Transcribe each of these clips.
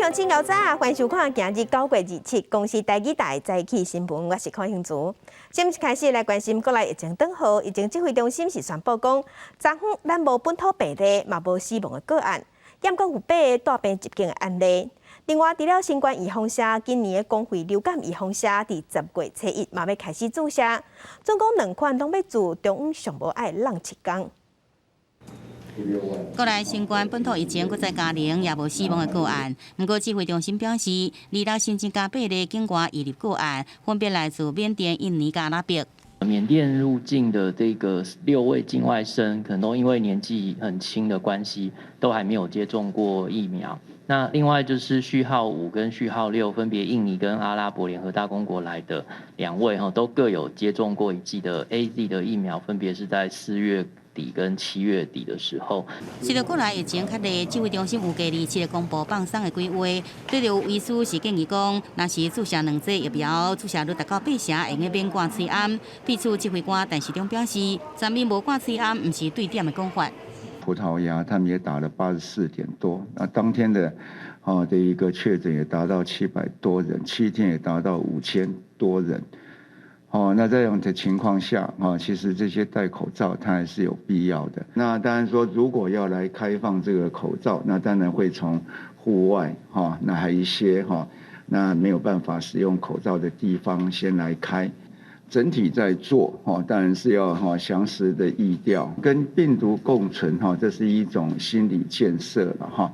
乡亲早早，欢迎收看今日9月27公司台语台早起新闻，我是邝兴竹。先开始来关心国内疫情等号，疫情指挥中心是宣布讲，昨昏咱无本土病例，嘛无死亡的个案，验讲有8个大病入境的案例。另外，除了新冠预防车，今年的公费流感预防车伫10月初1嘛要开始注射，总共2款拢要自中央上无爱让7天。 国内新冠本土疫情搁再加零，也无死亡的个案。不过指挥中心表示，离岛新增加8例境外移入个案，分别来自缅甸、印尼、加拉伯。缅甸入境的这个6位境外生，可能都因为年纪很轻的关系，都还没有接种过疫苗。那另外就是序号5跟序号6，分别印尼跟阿拉伯联合大公国来的2位都各有接种过1剂的 AZ 的疫苗，分别是在4月底跟7月底的时候。随着国内疫情较厉，指挥中心有加27日公布放松的规划。对着有医师是建议讲，若是注射2剂疫苗，注射率达到80%，会用免挂喙암。秘书指挥官陈时中表示，全面无挂喙암，唔是对点的讲法。 葡萄牙他们也打了84点多，那当天的的一个确诊也达到700多人，7天也达到5000多人。那这样的情况下其实这些戴口罩它还是有必要的。那当然说，如果要来开放这个口罩，那当然会从户外那还有一些那没有办法使用口罩的地方先来开。 整体在做当然是要详实的疫调，跟病毒共存这是一种心理建设了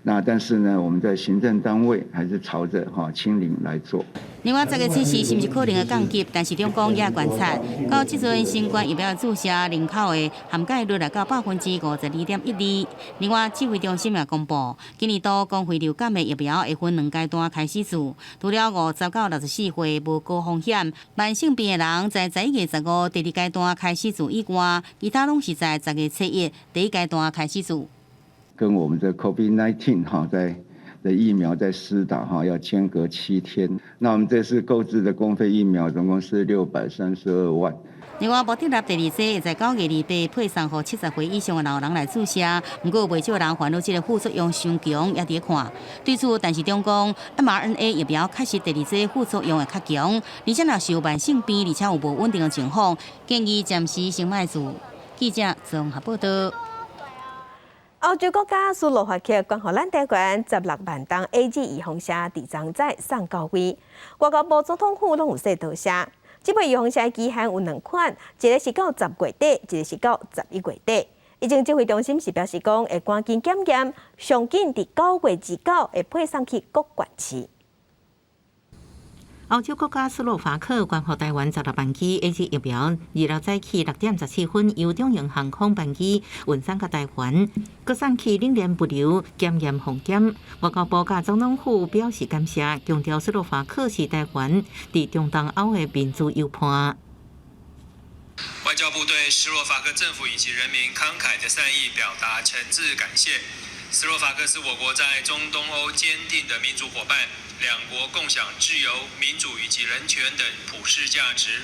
那但是呢，我们在行政单位还是朝着清零来做。另外，10月此时是不是可能会降级？但是中共也观察，到即阵新冠疫苗注射人口的涵盖率来到52.12%。另外，指挥中心也公布，今年度公费流感的疫苗会分2阶段开始注，除了50到64岁无高风险、慢性病的人，在11月15第2阶段开始注以外，其他拢是在10月初1第1阶段开始注。 跟我们的 COVID-19 在的疫苗在施打要间隔7天。那我们这次购置的公费疫苗总共是632万。另外，无订立第2剂，会在9月28配送给70岁以上的老人来注射。不过，未少人烦恼这个副作用伤强，也伫看。对此，但是中共 mRNA 疫苗确实第2剂副作用会较强，而且若是有慢性病，而且有无稳定的情况，建议暂时先卖注。记者综合报道。 欧洲国家斯洛伐克关乎咱台湾16万吨 AZ 预防车伫昨早送到位，外交部总统府拢有说多谢。这批预防车期限有2款，一个是到10月底，一个是到11月底。疫情指挥中心是表示讲，会赶紧检验，上紧伫9月29会配送去各县市。 欧洲国家斯洛伐克关乎台湾16班机 AZ 疫苗，2日早起6点17分由中营航空班机运送到台湾，各送去冷链物流检验防检。外交部甲总统府表示感谢，强调斯洛伐克是台湾伫中东欧的民主友伴。 外交部对斯洛伐克政府以及人民慷慨的善意表达诚挚感谢。斯洛伐克是我国在中东欧坚定的民主伙伴，两国共享自由、民主以及人权等普世价值。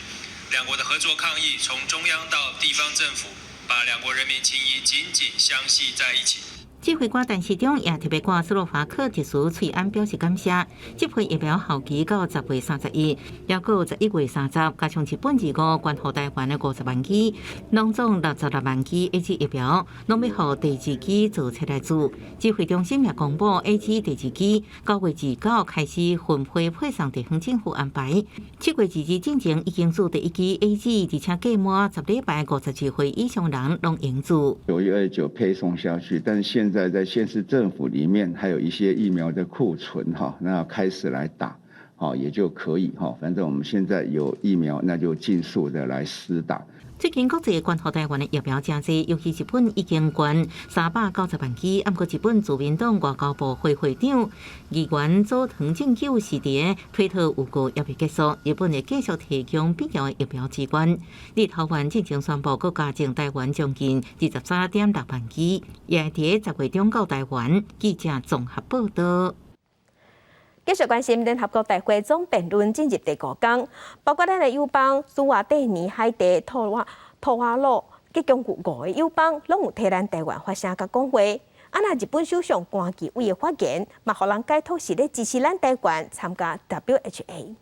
两国的合作抗疫从中央到地方政府，把两国人民情谊紧紧相系在一起。 指挥官陈时中也特别挂斯洛伐克特殊翠安表示感谢。这批疫苗效期到10月31，也到11月30，加上日本25关乎台湾的50万剂，拢总66万剂 AZ 疫苗，拢要互第2期做出来做。指挥中心也公布 AZ 第2期9月29开始分配送地方政府安排。7月2日进前已经做第1期 AZ， 而且届满10礼拜52岁以上人拢应做。9月29配送下去，但是现在县市政府里面还有一些疫苗的库存那开始来打也就可以反正我们现在有疫苗，那就尽速的来施打。最近国际关乎台湾的疫苗真多，尤其日本已经关390万剂。不过日本自民党外交部会长议员佐藤正久是伫推特有过也未结束，日本会继续提供必要的疫苗资源。立陶宛进前宣布，佮加进台湾将近23.6万剂，也会伫10月中到台湾。记者综合报道。 继续关心联合国大会总辩论进入第5天，包括咱的友邦苏瓦蒂尼、海地、托瓦鲁，计共有5个友邦拢有替咱台湾发声甲讲话。那日本首相菅义伟的发言，嘛，互人解读是咧支持咱台湾参加 WHA。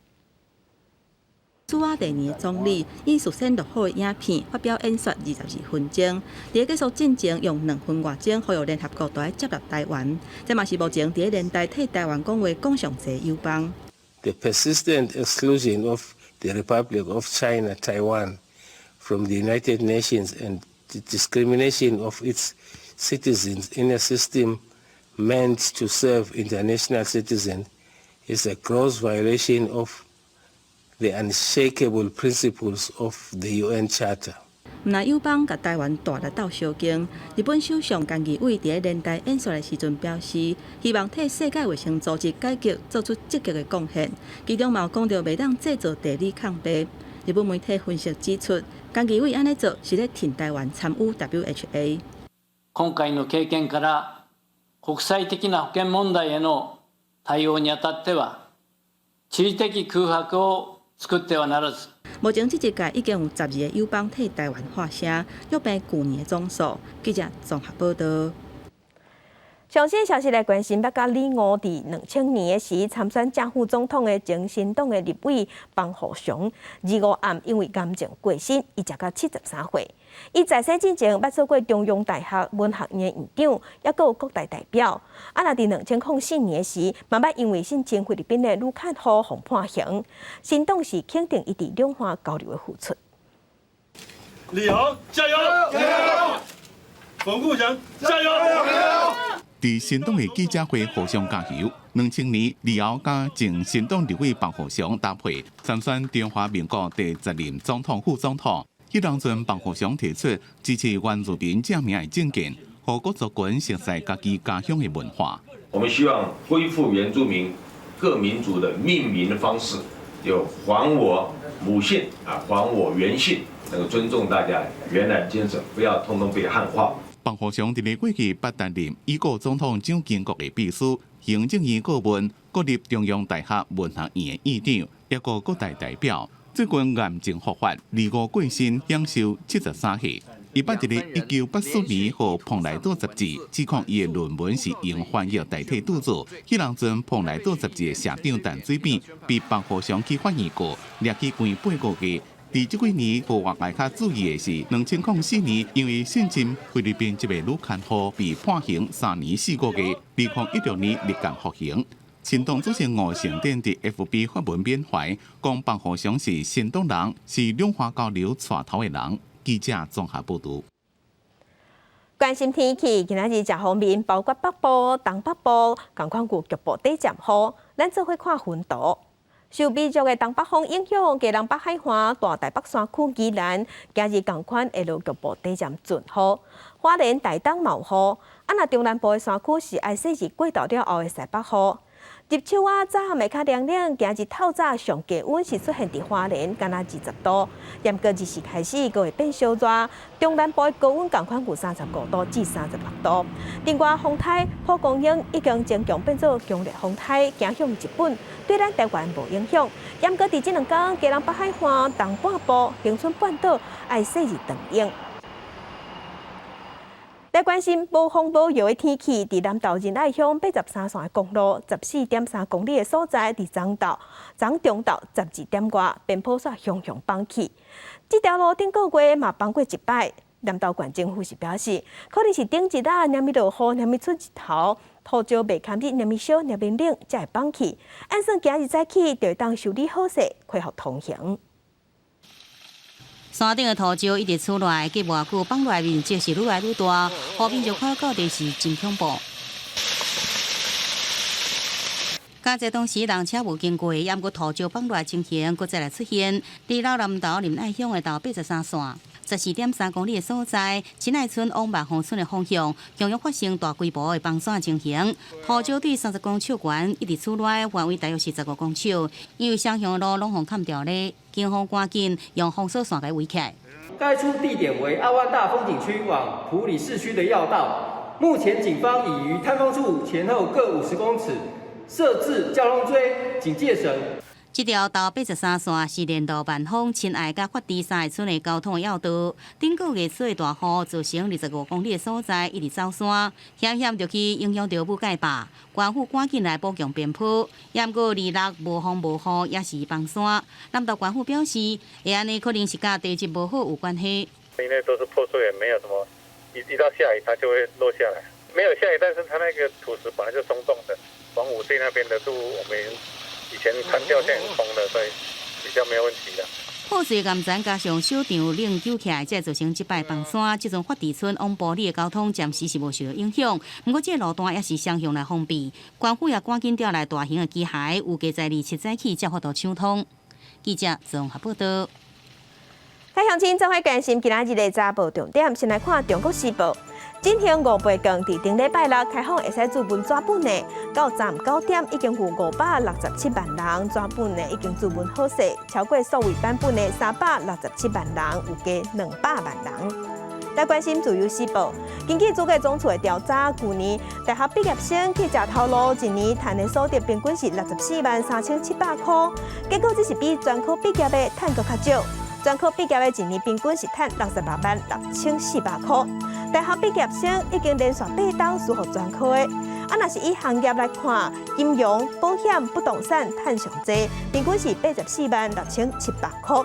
驻瓦第二总理以事先录好的影片发表演说22分钟，伫结束进程用2分外钟，呼吁联合国都来接纳台湾。这嘛是目前伫联台替台湾讲话讲上侪友邦。The persistent exclusion of the Republic of China, Taiwan, from the United Nations and the discrimination of its citizens in a system meant to serve international citizens is a gross violation of the unshakable principles of the UN Charter. 那友邦甲台湾大力斗相竞，日本首相菅义伟伫联台演说的时阵表示，希望替世界卫生组织改革做出积极的贡献。其中嘛有讲到袂当制造地理抗病。日本媒体分析指出，菅義偉安尼做是咧挺台湾参与 WHA。今回の経験から国際的な保健問題への対応にあたっては、地理的空白を作ってはならず。目前这一届已经有12个友邦替台湾发声，约并去年的总数。记者综合报道。详细消息来关心，北甲李敖伫2000年时参选正副总统的前新党的立委邦虎雄，25暗因为癌症过身，伊才到73岁。伊在世之前捌做过中央大学文学院院长，也有国大代表。若伫2004年时，嘛捌因为申请菲律宾的卢坎湖互判刑。新党是肯定伊伫两岸交流的付出。李敖加油！加油！冯富祥加油！伫新党的记者会互相加油。2000年，李敖甲前新党立委邦虎雄搭配参选中华民国第10任总统、副总统。迄当阵，邦虎雄提出支持原住民正名的政见，互各族群熟悉家己家乡的文化。我们希望恢复原住民各民族的命名的方式，有还我母姓啊，还我原姓，能够尊重大家原来的精神，不要通通被汉化。邦虎雄伫咧过去捌担任已故总统蒋经国的秘书、行政院顾问、国立中央大学文学院的院长，也个国大代表。最近癌症复发，25过身，享受73岁。伊捌伫咧1984年互《蓬莱岛》杂志指控伊的论文是用翻译代替著作。迄当阵《蓬莱岛》杂志的社长陈水扁被邦虎雄去翻译过，掠去关8个月。伫这几年，互外界较注意的是，2004年因为性侵菲律宾一位女看护被判刑3年4个月，2016年立竿服刑。新党主席吴成典伫 FB 发文缅怀，讲邦虎雄是新党人，是两岸交流带头的人。记者综合报道。关心天气，今仔日真方面，包括北部、东北部、工管局局部短暂雨，咱做伙看云图。受微弱的东北风影响，基隆北海岸、大台北山区、宜兰，今日同款会落局部短暂阵雨。花莲、台东冒雨，若中南部的山区是爱细日过渡了后的西北雨。入秋啊，早暗会较凉凉，今日透早上低温是出现伫花莲，敢若20度。严格日时开始，佫会变小热。中南部的高温同款有35度至36度。另外，风台蒲公英已经增强变做强烈风台，行向日本，对咱台湾无影响。严格伫这2天，基隆北海岸、东半部、恒春半岛爱细日长影。来关心无风无雨的天气，伫南投仁爱乡83线的公路14.3公里的所在，伫昨中昼12点外，边坡煞熊放起。这条路顶个月嘛放过一摆。南投县政府是表示，可能是顶一日连咪落雨，连咪出日头，土石未堪日，连咪小，连咪冷，才会放起。按算今日早起就会当修理好势，恢复通行。山顶的土石一直出来，隔偌久放落来面积是愈来愈大，后面就看到的是真恐怖。加这当时人车无经过，也过土石放落来情形，搁再来出现。伫老南投仁爱乡的投83线，14.3公里的所在，新爱村往万丰村的方向，同样发生大规模的崩山情形。土石对30公尺悬，一直出来，范围大约是15公尺，因为双向的路拢互砍掉咧。警方赶紧用封锁线给围起来。该处地点为阿万大风景区往埔里市区的要道。目前警方已于探风处前后各50公尺设置交通锥、警戒绳。这条到83线是连到万丰、亲爱甲发地三个村的交通的要道。顶个月初的大雨造成25公里的所在一直走山，险险就去影响到武界坝。官府赶紧来补强边坡，也毋过日落无风无雨，也是崩山。南投官府表示，会安尼可能是甲地质无好有关系。因为都是破碎，没有什么，一到下雨它就会落下来。没有下雨，但是它那个土石本来就松动的。王武队那边的路，我们以前砍掉，现在很通了，所以比较没有问题的。破碎岩层加上小场冷揪起来，才造成这摆崩山。这种发地村往埔里的交通暂时是无受到影响，不过这路段也是双向来封闭。官府也赶紧调来大型的机械，预计在27早起才发度抢通。记者综合报道。台乡亲做伙关心今仔日的早报重点，先来看《中国时报》。今天5倍更伫顶礼拜六开放会使注文纸本的，到站9点已经有567万人纸本的已经注文好势，超过数位版本的367万人，有加200万人。来关心《自由时报》，根据主计总处的调查，去年大学毕业生去食头路，一年赚的所得平均是64万3700块，结果只是比专科毕业的赚搁较少。专科毕业的一年平均是赚68万6400块。大学毕业生已经连续8档输予专科的，若是以行业来看，金融、保险、不动产赚上济，平均是84万6700块。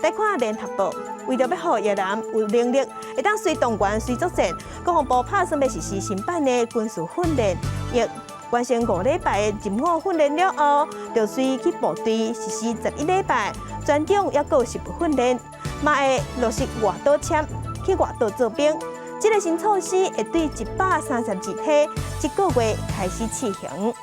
来看联合报，为着要予越南有能力会当随动员、随作战，国防部拍算要实施新版的军事训练，亦完成5礼拜的入伍训练了后，就随去部队实施11礼拜专长，也有实务训练，嘛会落实外岛签去外岛做兵。这个新措施会对132体1个月开始试行。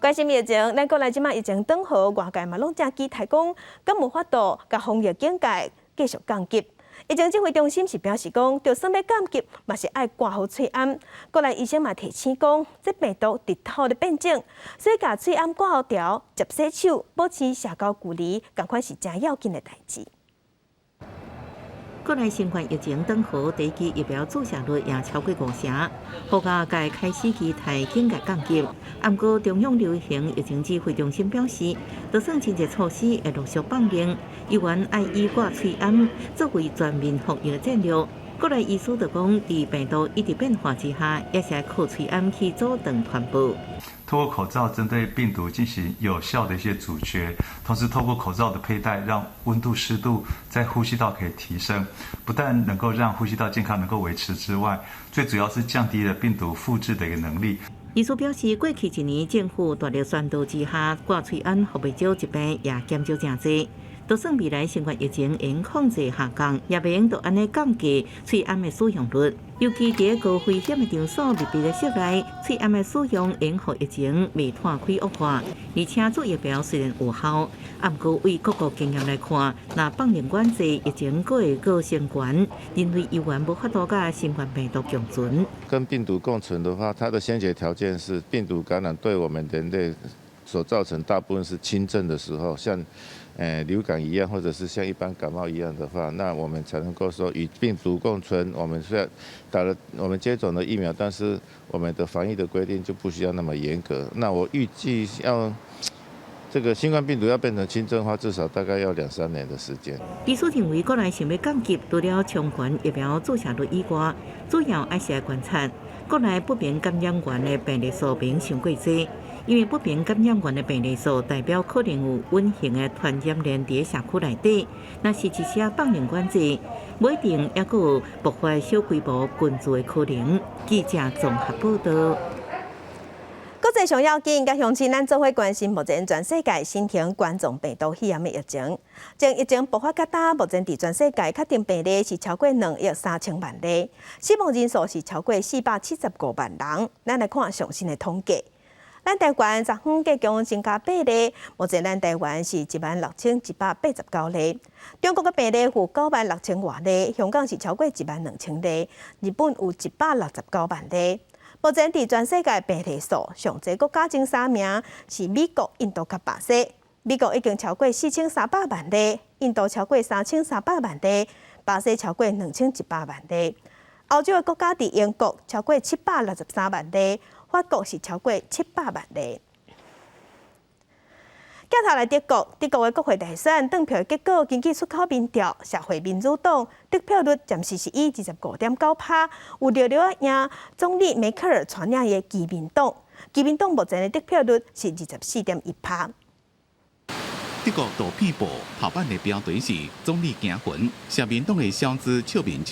关心疫情，咱国内即马疫情转好，外界嘛拢正期待讲，敢有法度甲防疫警戒继续降级。疫情指挥中心是表示讲，就算要降级，嘛是爱挂好喙罨。国内医生嘛提醒讲，这病毒日头咧变种，所以甲喙罨挂好条，接洗手，保持社交距离，共款是真要紧的代志。国内新冠疫情转好，第一期疫苗注射率也超过50%，国家界开始期待警戒降级。不过，中央流行疫情指挥中心表示，就算清洁措施会陆续放行，依然爱以挂喙罨作为全面防疫的战略。国内医师就讲，伫病毒一直变化之下，也是要靠喙罨去阻断传播。透过口罩针对病毒进行有效的一些阻绝，同时透过口罩的佩戴，让温度、湿度在呼吸道可以提升，不但能够让呼吸道健康能够维持之外，最主要是降低了病毒复制的一个能力。医师表示，过去一年政府大力宣导之下，挂喙罨服未少疾病也减少真济。就算未来新冠疫情因控制下降，也袂用就安尼降低喙罨的使用率。尤其伫高危险的场所密闭的室内，喙罨的使用因互疫情未摊开恶化。而且做疫苗虽然有效，不过为各国经验来看，若放任管制，疫情佫会佫升悬，人类依然无法度甲新冠病毒共存。跟病毒共存的话，它的先决条件是病毒感染对我们人类所造成大部分是轻症的时候，像流感一样，或者是像一般感冒一样的话，那我们才能够说与病毒共存。我们虽然我们接种了疫苗，但是我们的防疫的规定就不需要那么严格。那我预计要这个新冠病毒要变成轻症的话，至少大概要2-3年的时间。医师认为，国内想要降级，除了充分疫苗注射率以外，主要还是来观察国内不明感染源的病例数明伤过多。因为不明感染源的病例数代表可能有稳定的传染链伫社区内底，若是一些放任管制，不一定也佫有爆发小规模群聚的可能。记者综合报道。国际上要紧，甲乡亲咱做伙关心目前全世界新型冠状病毒肺炎的疫情。从疫情爆发到今，目前伫全世界确定病例是超过2亿3千万例，死亡人数是超过475万人。咱来看上新的统计。咱台湾昨昏计共增加8例，目前咱台湾是16189例。中国的病例有96000多例，香港是超过12000例，日本有169万例。目前伫全世界病例数上济国家前3名是美国、印度甲巴西。美国已经超过4300万例，印度超过3300万例，巴西超过2100万例。欧洲的国家伫英国超过763万例。法国是超过700万例。镜头来德国的国会大选投票结果根据出口民调，社会民主党得票率暂时是以25.9%，有略略赢总理梅克尔传领的基民党。基民党目前的得票率是24.1%。德国杜片报头版的标题是总理行魂，社民党的小资笑面，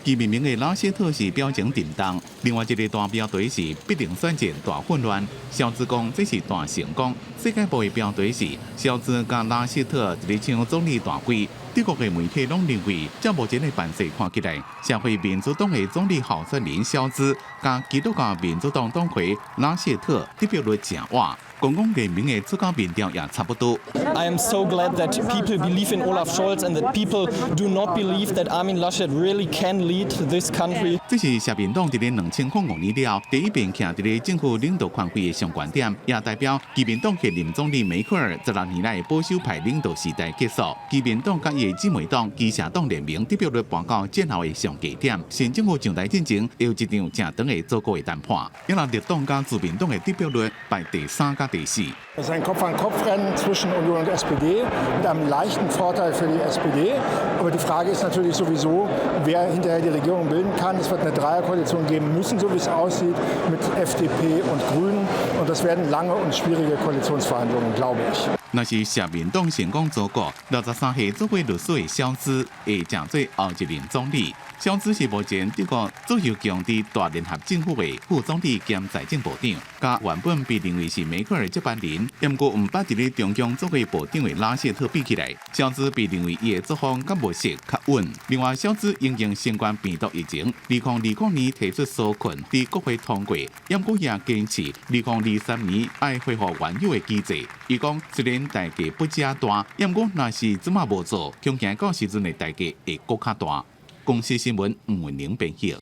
基民盟的拉谢特是表情震荡。另外一个大标题是必定选战大混乱，小资讲这是大成功。世界报的标题是小资甲拉谢特一个抢总理大位。德国的媒体拢认为，照目前的办势看起来，社会民主党的总理候选人肖兹甲基督教民主党党魁拉谢特得票率正晚。公共人民的出口民调也差不多。I am so glad that people believe in Olaf Scholz and that people do not believe that Armin Laschet really can lead this country. 这是社民党伫咧2005年了第一遍徛伫咧政府领导权威的上悬点，也代表基民党现任总理梅克尔16年来的保守派领导时代结束。基民党甲伊的姊妹党基社党联名得票率搬到战后的上低点，新政府上台进程有一场正长的组阁的谈判。因为绿党甲自民党的得票率排第3甲第4。Es ist ein Kopf-an-Kopf-Rennen zwischen Union und SPD mit einem leichten Vorteil für die SPD. Aber die Frage ist natürlich sowieso, wer hinterher die Regierung bilden kann. Es wird eine Dreierkoalition geben müssen, so wie es aussieht, mit FDP und Grünen. Und das werden lange und schwierige Koalitionsverhandlungen, glaube ich. 若是社民党成功组阁，63岁做过律师的肖兹会成做后一任总理。肖兹是目前德国左右强的大联合政府的副总理兼财政部长，甲原本被认为是梅克尔接班人，不过唔捌伫咧中共做过部长的拉谢特比起来，肖兹被认为伊的作风甲模式较稳。另外，肖兹因应新冠病毒疫情，2020年提出纾困伫国会通过，不过也坚持2023年爱恢复原有的机制。伊讲，虽然代价不遮大，不过若是即马无做，恐惊到时阵的代价会搁较大。公司新闻吴文玲编辑。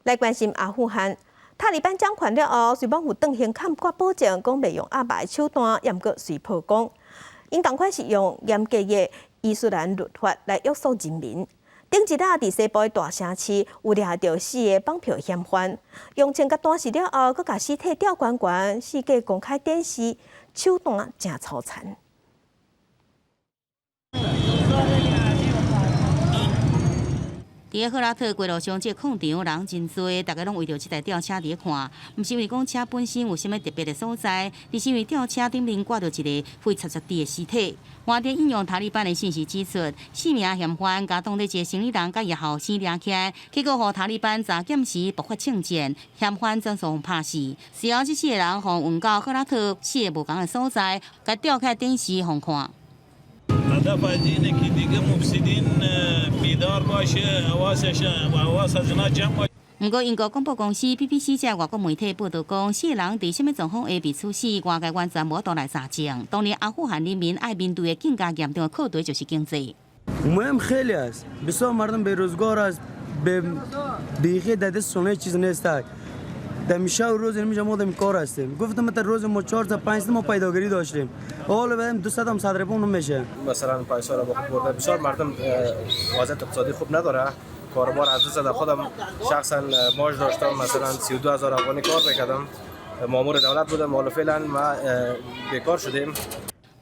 来关心阿富汗，塔利班掌权了后，虽讲有邓行砍瓜保证，讲袂用阿爸的手段，也毋过随破功。因同款是用严格的伊斯兰律法来约束人民。顶一日伫西部的大城市有掠着4个绑票嫌犯，用枪甲弹死了后，佮甲尸体吊悬悬，世界公开电视，手段真粗残。伫个赫拉特街路上，这空场人真多，大家拢为着这台吊车伫咧看，毋是因为讲车本身有啥物特别的所在，而是因为吊车顶面挂着一个灰擦擦地的尸体。外电引用塔利班的信息指出，4名嫌犯甲当地一个生意人甲伊后生抓起来，结果互塔利班查检时爆发枪战，嫌犯全数拍死。随后，这4个人互运到赫拉特4个无同的所在，甲吊起来电视互看。هدف از اینه که دیگه مفسدین بیدار باشه حواسش جمع 不过，英国广播公司 BBC 这外国媒体报道讲，4个人伫什么状况下被处死，外界完全无法度来查证。当年阿富汗人民爱面对的更加严重的课题就是经济。مهم خیلی است. بسیار مردم بیروزگار است. به بیخی در دست سونه چیز نیست. در میشه و روز نمیشه ما دم کار هستیم. گفتم تا روز ما 4 تا 5 تا ما پیداگیری داشتیم. حالا بعدم 200 هم صدر پون نمیشه. مثلا پیسا را با خود برده. بسیار مردم وضعیت اقتصادی خوب نداره. کاروبار از دست دادم. خودم شخصا معاش داشتم مثلا 32000 افغانی کار میکردم. مامور دولت بودم. حالا فعلا ما بیکار شدیم.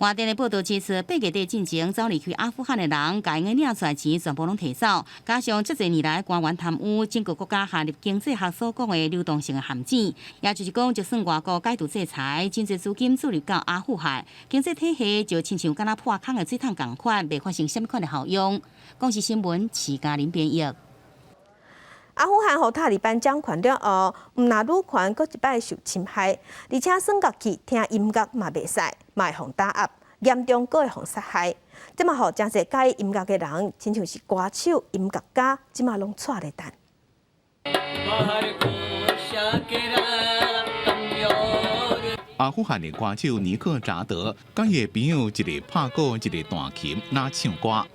外电的报道指出，8月底进前早离开阿富汗的人，甲因的领出来钱全部拢摕走，加上这侪年来官员贪污，整个国家陷入经济学所讲的流动性的陷阱。也就是讲，就算外国解除制裁，真侪资金注入到阿富汗，经济体系就亲像敢若破空的水桶共款，未发生什么款的效用。公视新闻徐嘉玲编译。阿富汗互塔利班掌权了后，毋但女权搁一摆受侵害，而且耍乐器、听音乐嘛袂使，嘛会互打压，严重搁会互杀害。即嘛互真侪介意音乐的人，亲像是歌手、音乐家，即嘛拢带咧等。阿富汗的歌手尼克扎德，甲伊的朋友一个拍鼓，一个弹琴，拿唱歌。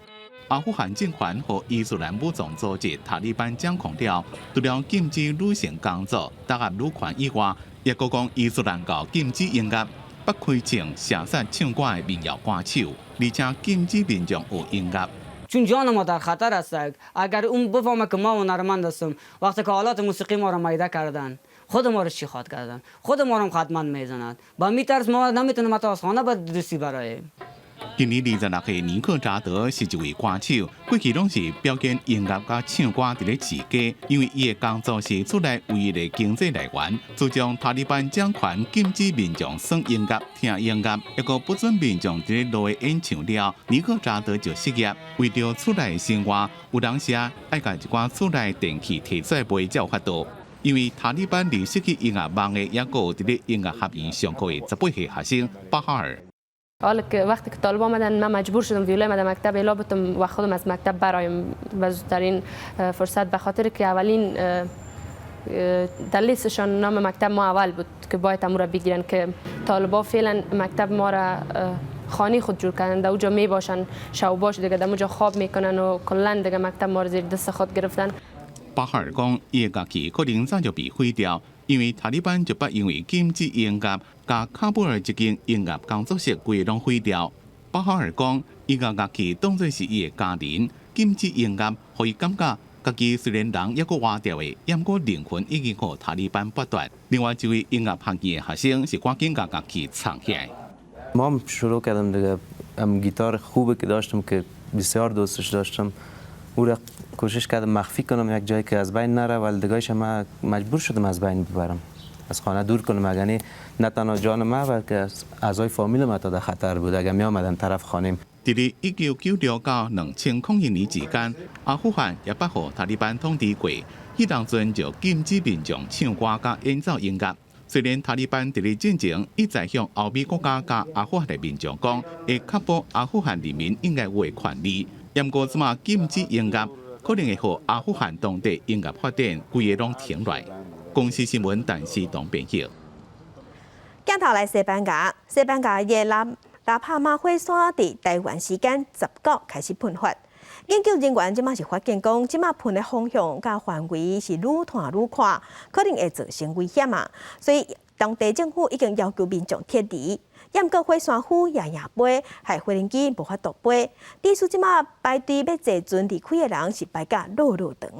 阿富汗政权和伊斯兰武装组织塔利班掌控了，除了禁止女性工作、打压女权以外，也搁讲伊斯兰教禁止音乐，不开唱、射杀唱歌的民谣歌手，而且禁止民众学音乐。چون جان ما در خطر است. اگر اون بفهمه که ما هنرمند هستیم وقتی که حالات موسیقی ما را میده کردن خود ما رو شیخات کردن خود ما رو خدمت میزنند با میترس ما نمیتونیم متاسفانه به درستی برایم今年26岁尼克扎德是一位歌手，过去拢是表演音乐甲唱歌伫咧自家，因为伊的工作是厝内唯一的经济来源。自从塔利班掌权禁止民众耍音乐、听音乐，抑个不准民众伫咧路的演唱了，尼克扎德就失业。为着厝内生活，有当时爱甲一寡厝内电器摕出来卖才有法度。因为塔利班离失去音乐梦的，也个有伫咧音乐学院上课的18岁学生巴哈尔。 حالا که وقتی که طالب آمدن من مجبور شدم ویولای آمدم مکتب الا بتم و خودم از مکتب برایم و زودترین فرصت به خاطر که اولین در لیستشان نام مکتب ما اول بود که باید امور بگیرن که طالبا فعلا مکتب ما را خانه خود جور کردن در اونجا می باشن شب باش دیگه در اونجا خواب میکنن و کلا دیگه مکتب ما را زیر دست خود گرفتن 巴哈尔讲，伊的乐器可能早就被毁掉，因为塔利班就把因为禁止音乐，甲喀布尔一间音乐工作室规拢毁掉。巴哈尔讲，伊个乐器当作是伊的家人，禁止音乐，互伊感觉家己虽然人抑个活掉的，抑过灵魂已经互塔利班剥夺。另外一位音乐学院的学生是赶紧把乐器藏起来。 ما هم شروع کردم دیگه گیتار خوبی که داشتم که بسیار دوستش داشتم او را کوشش کردم مخفی کنم یک جایی که از بین نره ولی دیگهش ما مجبور شدم از بین ببرم از خانه دور کنم یعنی نه تنها جان ما بلکه اعضای فامیل ما تا در خطر بود اگر می آمدن طرف خانه 伫咧1996到2001年之间，阿富汗也不互塔利班统治过。迄当阵就禁止民众唱歌甲演奏音乐。虽然塔利班伫咧进前一再向欧美国家甲阿富汗的民众讲，会确保阿富汗人民应该有的权利，不过即马禁止音乐，可能会互阿富汗当地音乐发展规个拢停落。公司新闻陈思东编辑。镜头来西班牙，西班牙的拉帕马火山伫台湾时间19开始喷发。研究人员即马是发现讲，即马喷的方向甲范围是愈探愈宽，可能会造成危险啊。所以当地政府已经要求民众撤离。不过火山虎夜飞，害无人机无法度飞。地区即马排队要坐船离开的人是排甲路长。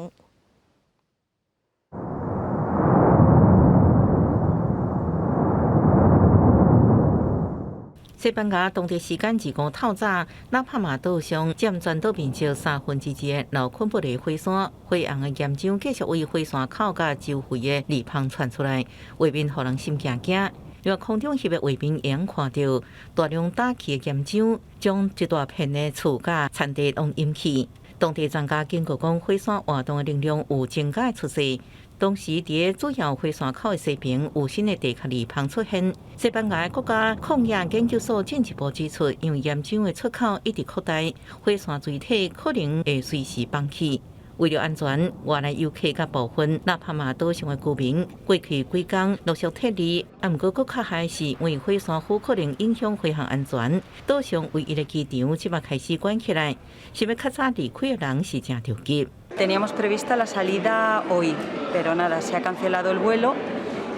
西班牙当地时间25透早，纳帕马岛上占全岛面积2/3的老昆布雷火山，火红的岩浆继续为火山口甲周围的裂缝传出来，画面让人心惊惊。因空中翕的画面会看到大量打起的岩浆，将一大片的厝甲产地拢淹去。当地专家警告讲，火山活动的能量有增加出现。 当时，在主要火山口的西边，有新的地壳裂缝出现。西班牙国家矿业研究所进一步指出，因为岩浆的出口一直扩大，火山锥体可能会随时崩起。为了安全，外来游客甲部分纳帕马岛上的居民过去几天陆续撤离。不过，更较害是因为火山虎可能影响飞行安全，岛上唯一的机场即马开始关起来，想要较早离开的人是真着急。 Teníamos prevista la salida hoy, pero nada, se ha cancelado el vuelo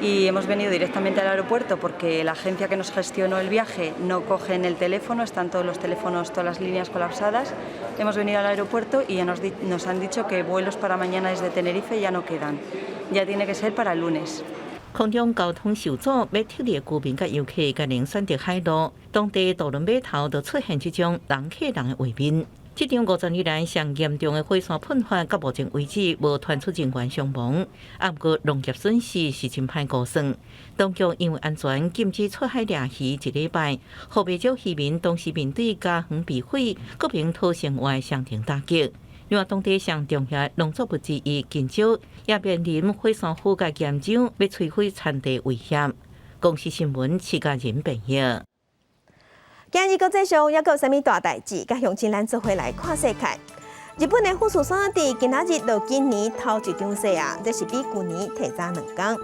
y hemos venido directamente al aeropuerto porque la agencia que nos gestionó el viaje no coge en el teléfono, están todos los teléfonos, todas las líneas colapsadas. Hemos venido al aeropuerto y ya nos han dicho que vuelos para mañana desde Tenerife ya no quedan, ya tiene que ser para el lunes. 空中交通受阻，要撤离的居民甲游客甲能选择海路，当地渡轮码头就出现这种人客人的画面。 这场50年来上严重的火山喷发，到目前为止无传出人员伤亡，不过农业损失是真歹估算。当局因为安全禁止出海掠鱼1礼拜，互不少渔民当时面对家园被毁、国民讨生活的双重打击。另外，当地上重要农作物之一金蕉，也面临火山虎甲岩浆要摧毁产地危险。公司新闻徐家人编译。 今日国际上还有啥物大代志？甲乡亲咱做伙来看世界。日本的富士山伫今仔日到今年头一场雪啊，这是比去年提早2天。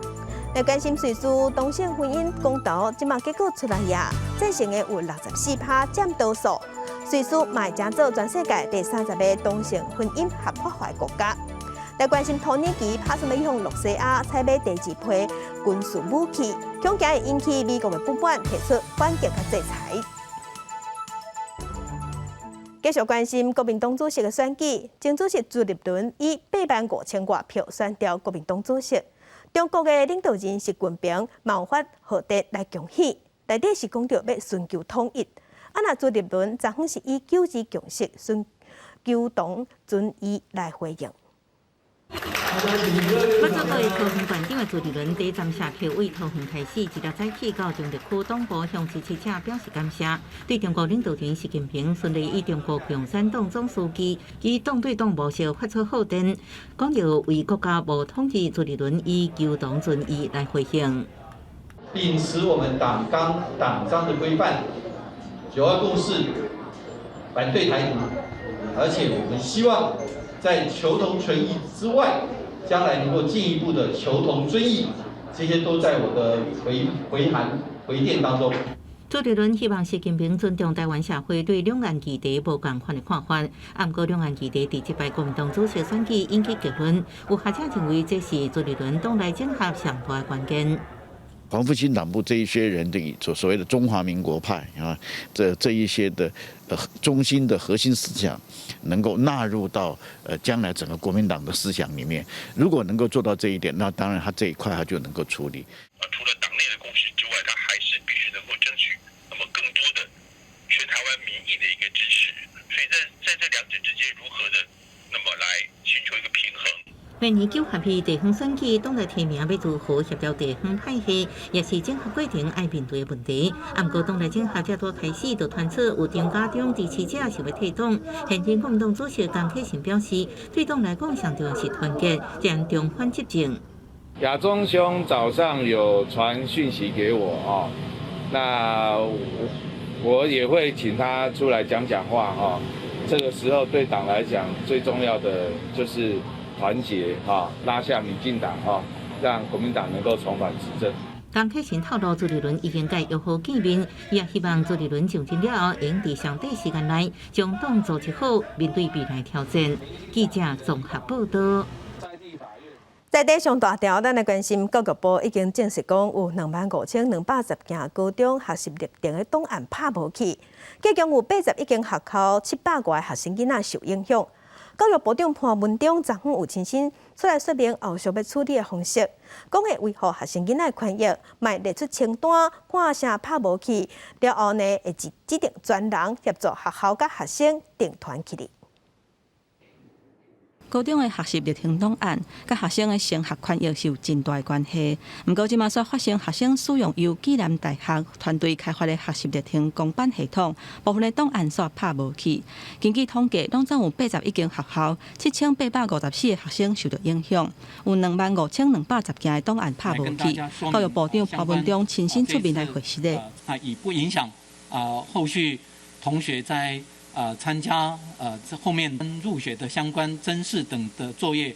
来关心瑞士同性婚姻公投，即马结果出来呀，赞成的有64%占多数。瑞士嘛正做全世界第30个同性婚姻合法化的国家。来关心土耳其打算要向洛西亚采买第2批军事武器，恐惊会引起美国的不满，提出反击和制裁。 继续关心国民党主席的选举，前主席朱立伦以85000多票选调国民党主席。中国的领导人习近平冒发贺电来恭喜，内底是讲到要寻求统一。若朱立伦昨昏是以九字共识、寻求同尊义来回应。我做到的桃园县长的朱立伦第一站下客为桃园开始，一日早起到中立区党部向支持者表示感谢，对中国领导人习近平顺利以中国共产党总书记及党对党模式发出贺电，讲要为国家无统治朱立伦以求同尊义来回应。秉持我们党章的规范，9·2共识，反对台独，而且我们希望在求同存异之外，将来能够进一步的求同尊异，这些都在我的回电当中。朱立伦希望习近平尊重台湾社会对两岸议题无共款的看法，不过两岸议题伫即摆国民党主席选举引起结论，有学者认为这是朱立伦党内整合上大的关键。黄复兴党部这一些人的所谓的中华民国派啊，这一些的中心的核心思想，能够纳入到将来整个国民党的思想里面。如果能够做到这一点，那当然他这一块他就能够处理。除了党内的共识之外，他还是必须能够争取那么更多的全台湾民意的一个支持。所以在这两者之间如何的那么来寻求一个平衡。明年9合地方选举，党内提名要如何协调地方派系，也是整合过程要面对的问题。不过，党内整合这多开始就传出有张家中支持者想要退党。现任国民党主席江启臣表示，对党来讲上重要是团结，将中反执政。亚中兄早上有传讯息给我哦，那我也会请他出来讲话哦。这个时候对党来讲最重要的就是团结啊，拉下民进党啊，让国民党能够重返执政。江启臣透露，朱立伦已经甲约好见面，也希望朱立伦上任了后，能在上短时间内将党组织好，面对未来挑战。记者综合报道。在地上大条，咱来关心教育部已经证实讲有25210件高中学习历程的档案拍无去，其中有81间学校700多个学生囡仔受影响。教育部长潘文忠昨昏有亲身出来说明后续要处理的方式，讲会维护学生囡仔权益，卖列出清单，看啥拍无去，了后呢会指定专人协助学校甲学生定团起嚟。高中的学习历程档案，甲学生的升学权益是有真大的关系。不过，即马煞发生学生使用由暨南大学团队开发的学习历程公版系统，部分的档案煞拍无去。根据统计，拢总有81间学校，7854个学生受到影响，有25210件的档案拍无去。教育部长潘文忠亲身出面来核实的。以不影响后续同学在参加这后面入学的相关甄试等的作业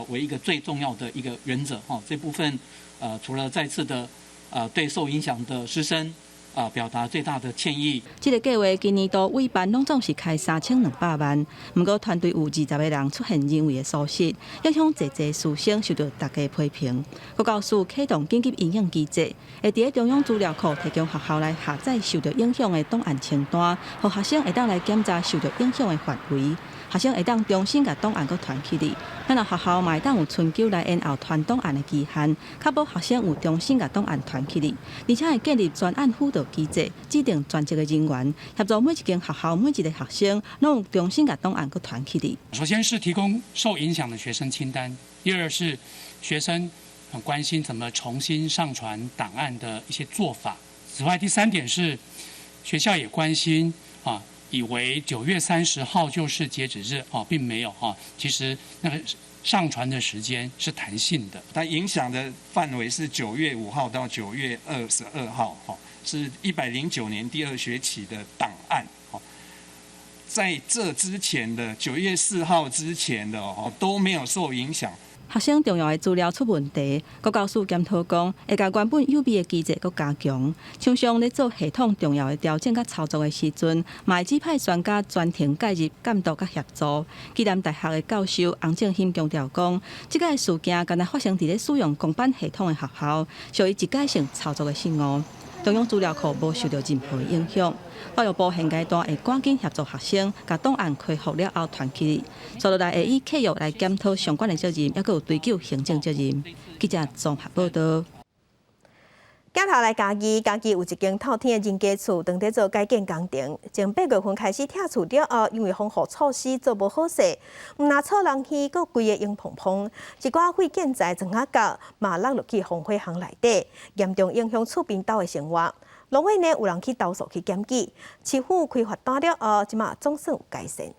为一个最重要的一个原则这部分除了再次的对受影响的师生表达最大的歉意。这个计划今年度委办拢总是开3200万，不过团队有20个人出现人为的疏失，影响济师生受到大家批评。国教署启动紧急应应机制，会伫中央资料库提供学校来下载受到影响的档案清单，让学生会当来检查受到影响的范围。学生会当重新把档案搁传起嚟，咱学校嘛会当有春秋来延后传档案的期限，确保学生有重新把档案传起嚟，而且会建立专案辅导机制，指定专职的人员协助每一间学校每一个学生，拢有重新把档案搁传起嚟。首先是提供受影响的学生清单，第二是学生很关心怎么重新上传档案的一些做法。此外，第3点是学校也关心以为9月30号就是截止日并没有其实那个上传的时间是弹性的，它影响的范围是9月5号到9月22号是109年第2学期的档案在这之前的9月4号之前的都没有受影响。学生重要的资料出问题，国教署检讨讲，会将原本有备的机制搁加强。厂商咧做系统重要的调整甲操作的时阵，嘛会指派专家专程介入监督甲协助。暨南大学的教授洪正兴强调讲，即个事件敢若发生伫咧使用公版系统的学校，属于一届性操作的失误。中央资料库无受到任何影响。教育部现阶段会赶紧协助学生，把档案恢复了后传起，接落来会以契约来检讨相关的责任，还佫有追究行政责任。记者综合报道。镜头来嘉义有一间透天的人家厝，当在做改建工程。从8月份开始拆除了后，因为防护措施做无好势，毋但臭人气，佮规个硬碰碰，一寡废建材砖仔角嘛落入去防火巷内底，严重影响厝边斗的生活。农委呢有人去投诉去检举，市府开发单了后，即马总算有改善。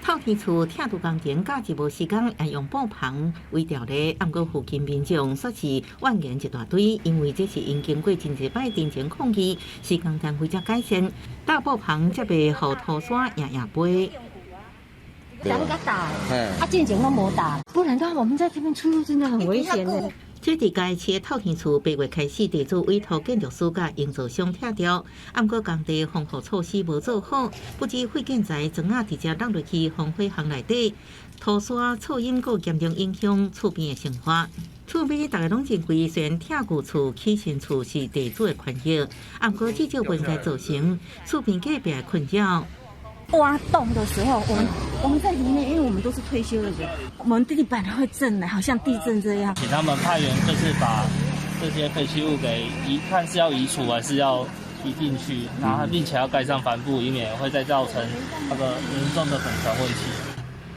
透天厝拆除工程假日无时间，也用布棚围掉咧。暗过附近民众说是怨言一大堆，因为这是因经过真侪摆定前抗议，施工单位才改善，大布棚才袂互土沙夜飞。墙较大，进前都无大，不然的话我们在这边出入真的很危险的。这伫该市的透天厝8月开始地主委托建筑师甲营造商拆掉，不过工地防护措施无做好，不止废建材砖仔直接落入去防火巷内底，土沙、噪音佫严重影响厝边的生活。厝边大家拢认为，虽然拆旧厝起新厝是地主的权益，不过至少不应该造成厝边隔壁的困扰。挖洞的时候，我们在里面，因为我们都是退休的人，我们地板会震的，好像地震这样。请他们派员就是把这些废弃物给看是要移除还是要移进去，然后并且要盖上帆布，以免会再造成那个严重的粉尘问题。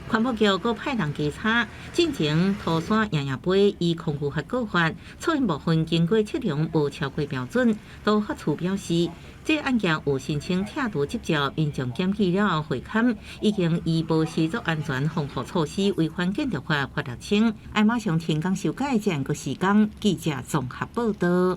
环保局阁派人稽查，进前土沙夜飞依空污法告发，噪音部分经过测量无超过标准，都发出表示，这案件有申请拆除执照，民众检举了后会勘，已经依无施作安全防护措施违反建筑法罚6千，爱马上停工修改，这样个时间。记者综合报道。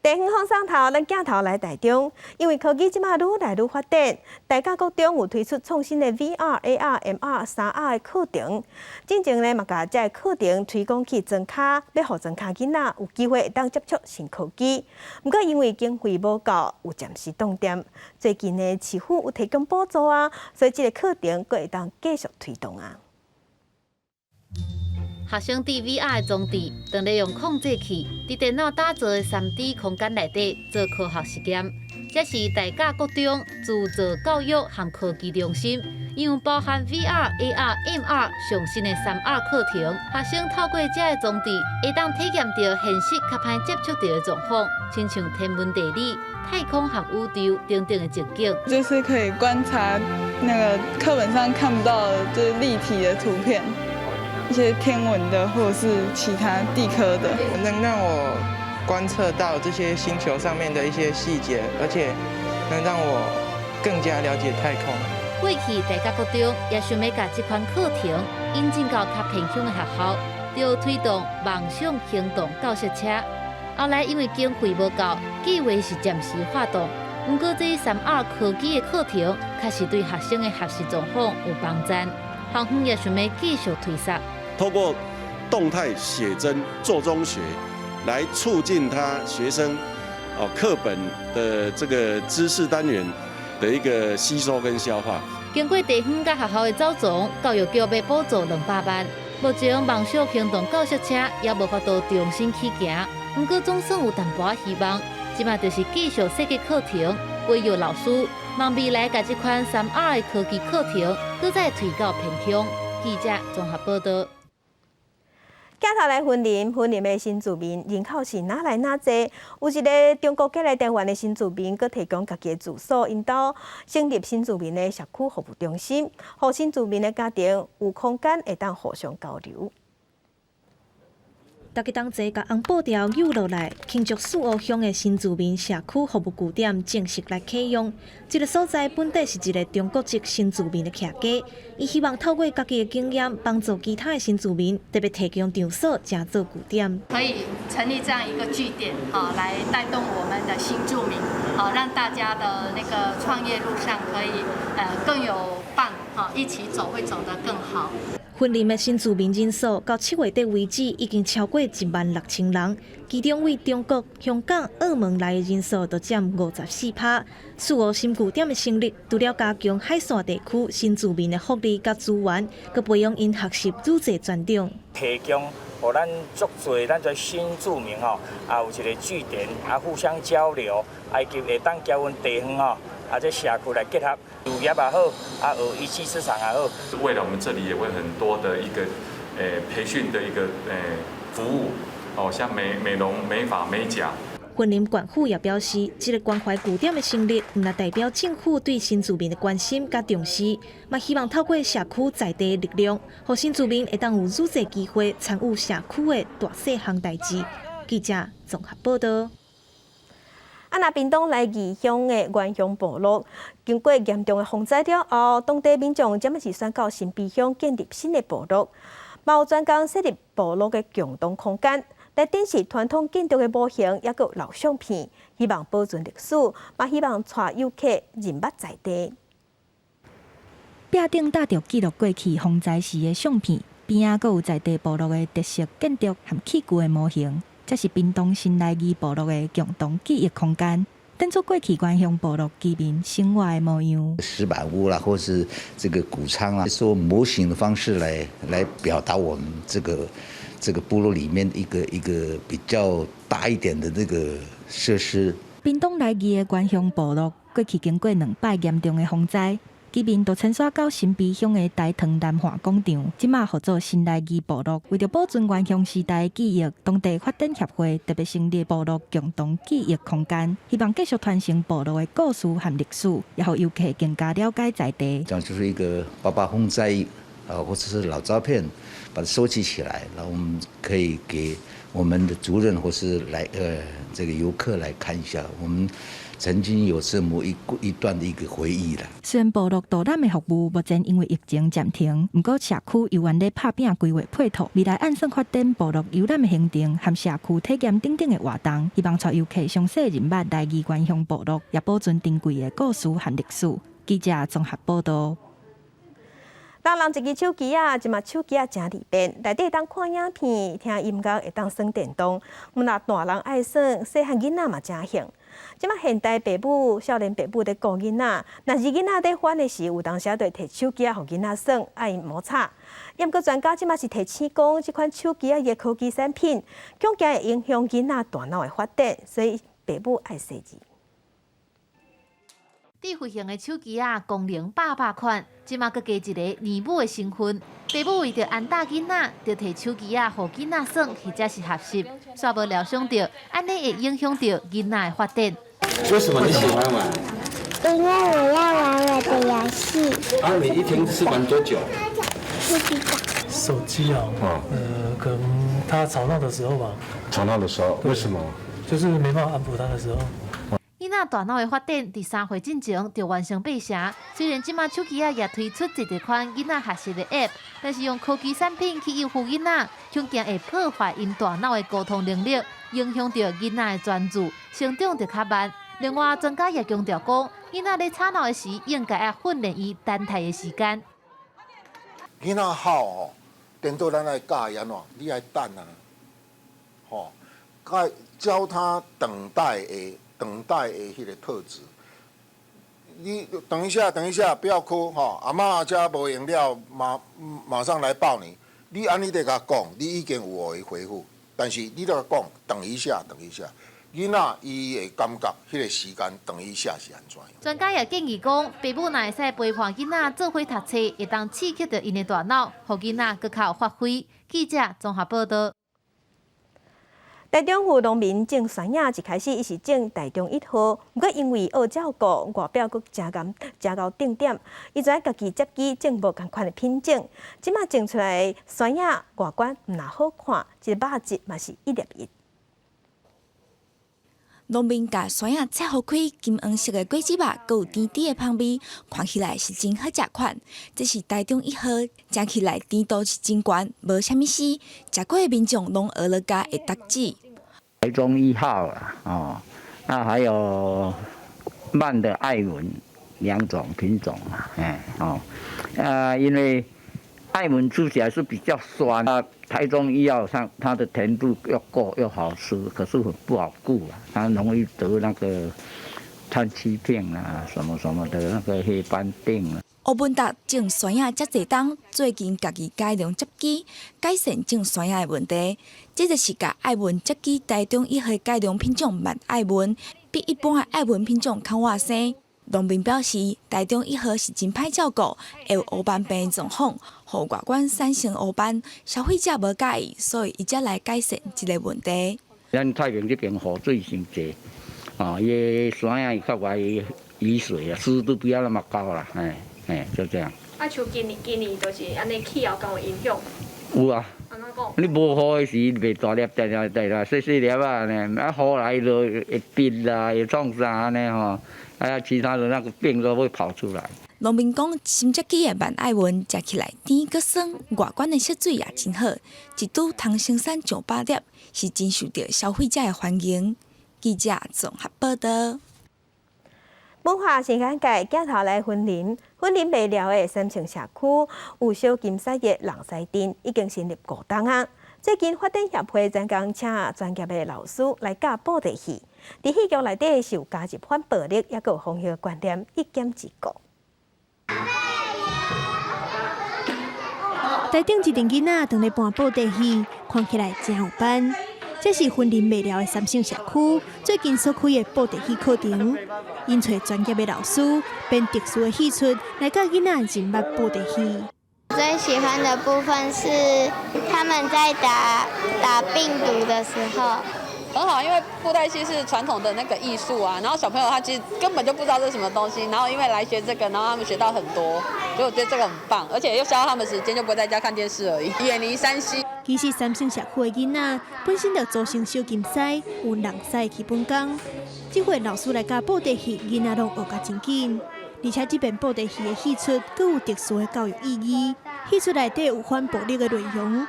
地方放送头，咱镜头来台中，因为科技即马愈来愈发展，大家国中有推出创新的 VR、AR、MR、3R 的课程。进前呢，嘛甲这个课程推广去庄卡，要互庄卡囡仔有机会会当接触新科技。不过因为经费无够，有暂时冻点。最近呢，市府有提供补助啊，所以这个课程阁会当继续推动啊。学生伫 VR 的装置，当利用控制器伫电脑打造的3D 空间内底做科学实验。这是大甲国中自造教育和科技中心，因为包含 VR、AR、MR 上新的3R 课程，学生透过这个装置，会当体验到现实较歹接触到的状况，亲像天文地理、太空和宇宙等等的情景。就是可以观察那个课本上看不到的，就是立体的图片。一些天文的或者是其他地科的，能让我观测到这些星球上面的一些细节，而且能让我更加了解太空。过去大家国中也想要把这款课程引进到较偏乡的学校，就推动梦想行动教学车。后来因为经费无够，计划是暂时发动。不过这3R 科技的课程，确实对学生的学习状况有帮助。校方也想要继续推广。透过动态写真做中学，来促进他学生课本的这个知识单元的一个吸收跟消化。经过地方甲学校的走总，教育局要补助200万。目前梦想行动教学车也无法度重新起行，不过总算有淡薄希望。即马就是继续设计课程，培育老师，望未来甲这款3R 的科技课程，搁再推到偏乡。记者综合报道。镜头来分林的新住民人口是哪来哪济？有一个中国过来台湾的新住民，佮提供家己的住所，引导成立新住民的社区服务中心，互新住民的家庭有空间会当互相交流。大家同齐甲红布条邮落来，庆祝四湖乡的新住民社区服务据点正式来启用。这个所在本地是一个中国籍新住民的徛家，伊希望透过家己的经验，帮助其他的新住民，特别提供场所，加做据点。可以成立这样一个据点，来带动我们的新住民，让大家的那个创业路上可以更有伴，一起走会走得更好。婚礼的新住民人数到7月底为止已经超过16000人，其中为中国、香港、澳门来的人数就占54%。苏澳新据点的成立，除了加强海线地区新住民的福利甲资源，佮培养因学习语言专长，提供互咱足侪咱做新住民有一个据点，互相交流，以及会当交阮地方这社区来结合，就业也好，学一技之长也好。未来我们这里也会很多的一个培训的一个服务，像美容、美发、美甲。婚姻管府也表示，这个关怀据点的成立，唔但代表政府对新住民的关心甲重视，嘛希望透过社区在地的力量，让新住民会当有愈侪机会参与社区的大细项代志。记者综合报道。那屏东来义乡的原乡部落，经过严重的风灾了后，当地民众今是选到新鼻乡建立新的部落，有专工设立部落的共同空间，来展示传统建筑的模型，也有老相片，希望保存历史，嘛希望带游客认捌在地。壁顶搭着记录过去风灾时的相片，边仔阁有在地部落的特色建筑和器具的模型。这是屏东新来义部落的共同记忆空间，展出过去原乡部落居民生活的模样。石板屋啦，或是这个谷仓啊，说模型的方式来表达我们这个部落里面一个比较大一点的这个设施。屏东来义的原乡部落过去经过2摆严重的风灾。居民都迁徙到新鼻乡的大塘南华广场，即马合作新来义部落，为着保存原乡时代记忆，当地发展协会特别成立部落共同记忆空间，希望继续传承部落的故事和历史，也让游客更加了解在地。这样就是一个88风灾或者是老照片，把它收集起来，然后我们可以给我们的族人或是这个游客来看一下，我们曾经有这么一段的一个回忆啦。虽然部落导览的服务目前因为疫情暂停，不过社区又原咧拍拼规划配套，未来按算发展部落游览的行程和社区体验等等的活动，希望带游客详细认捌来义原乡部落，也保存珍贵的故事和历史。记者综合报道。人一支手机啊，即马手机啊真利便，内底当看影片、听音乐，会当耍电动。我们大人爱耍，细汉囡仔嘛真兴。即马现代爸母、少年爸母在教囡仔，若是囡仔在烦的时，有当时就摕手机啊，互囡仔耍，爱摩擦。也毋过专家即马是提醒讲，即款手机啊嘅科技产品，恐惊会影响囡仔大脑的发展，所以爸母爱设置。智慧型的手机啊，功能百款，即马佮加一个年母的身份。爸母为着安大囡仔，就摕手机啊，互囡仔耍，或者是学习，煞无料想到，安尼会影响到囡仔的发展。为什么你喜欢玩？因为我要玩我的游戏。你一天是玩多久？不知道。手机可能他吵闹的时候吧。吵闹的时候？为什么？就是没办法安抚他的时候。囡仔大脑的发展伫3岁进前就完成8成。虽然即马手机啊也推出一款囡仔学习的 App， 但是用科技产品去诱惑囡仔，恐惊会破坏因大脑的沟通能力，影响到囡仔的专注，成长就较慢。另外，专家也强调讲，囡仔咧吵闹的时，应该要训练伊等待的时间。囡仔好电动咱来教伊安怎，你爱等啊，教他等待的迄个特质。你等一下，不要哭阿嬷家无用了，马上来抱你。你安尼得甲讲，你已经有我的回复，但是你得甲讲，等一下。囡仔伊会感觉迄个时间等一下是安怎样。专家也建议讲，父母若会使陪伴囡仔做伙读册，会当刺激到因的大脑，互囡仔更较有发挥。记者综合报道。台中有农民种酸野，一开始伊是种台中1号，不过因为恶照顾，外表佫加高定点，伊就爱家己接机种无同款的品种，即马种出来的酸野外观毋那好看，一个肉质嘛是1.1。农民甲酸野切好开，金黄色的果子肉，佮有甜甜的香味，看起来是真好食款。这是台中1号，食起来甜度是真悬，无虾米丝，食过的民众拢学了家会得志。台中1号啦，那还有慢的爱文2种品种因为爱文吃起来是比较酸啊，台中医药上它的甜度又够又好吃，可是很不好顾啊，它容易得那个炭疽病啊，什么什么的那个黑斑病啊。吴文达种酸亚遮侪冬，最近家己改良接机，改善种酸亚的问题。这就是甲爱文接机台中一号改良品种慢爱文，比一般的爱文品种较活生。农民表示，台中一号是真歹照顾，会有黑斑病的状况，互外观产生黑斑，消费者无介意，所以伊才来改善这个问题。咱太平这边雨水伤济，伊山啊较爱雨水啊，湿度不要那么高啦，就这样。啊，像今年就是安尼气候敢有影响？有啊。你无雨的时，袂大粒，细细粒啊呢，啊雨来就会变啦，会创啥安尼吼。其他的那个病都会跑出来。农民讲，新接机的慢爱文食起来甜佮酸，外观的色水也真好，一拄通生产200粒，是真受到消费者的欢迎。记者综合报道。文化新眼界镜头来分林未了的三清社区有小金沙的人西镇已经成立5档啊。最近发展协会专工请专业的老师来教布袋戏，伫戏剧内底是有加入反暴力，也有风险观念，一兼一顾。台中一群囡仔当咧扮布袋戏，看起来真有班。这是婚林未了的三星社区最近所开的布袋戏课程，因找专业的老师编特殊的戏出来教囡仔认捌布袋戏。最喜欢的部分是他们在打病毒的时候。很好，因为布袋戏是传统的那个艺术啊，然后小朋友他其实根本就不知道这是什么东西，然后因为来学这个，然后他们学到很多，所以我觉得这个很棒，而且又消耗他们时间，就不会在家看电视而已，远离3C。其实三星社区的囡仔本身就组成小竞赛，有人赛基本功。这回老师来教布袋戏，囡仔拢学甲真紧，而且这边布袋戏的戏出更有特殊的教育意义，戏出内底有反暴力的内容。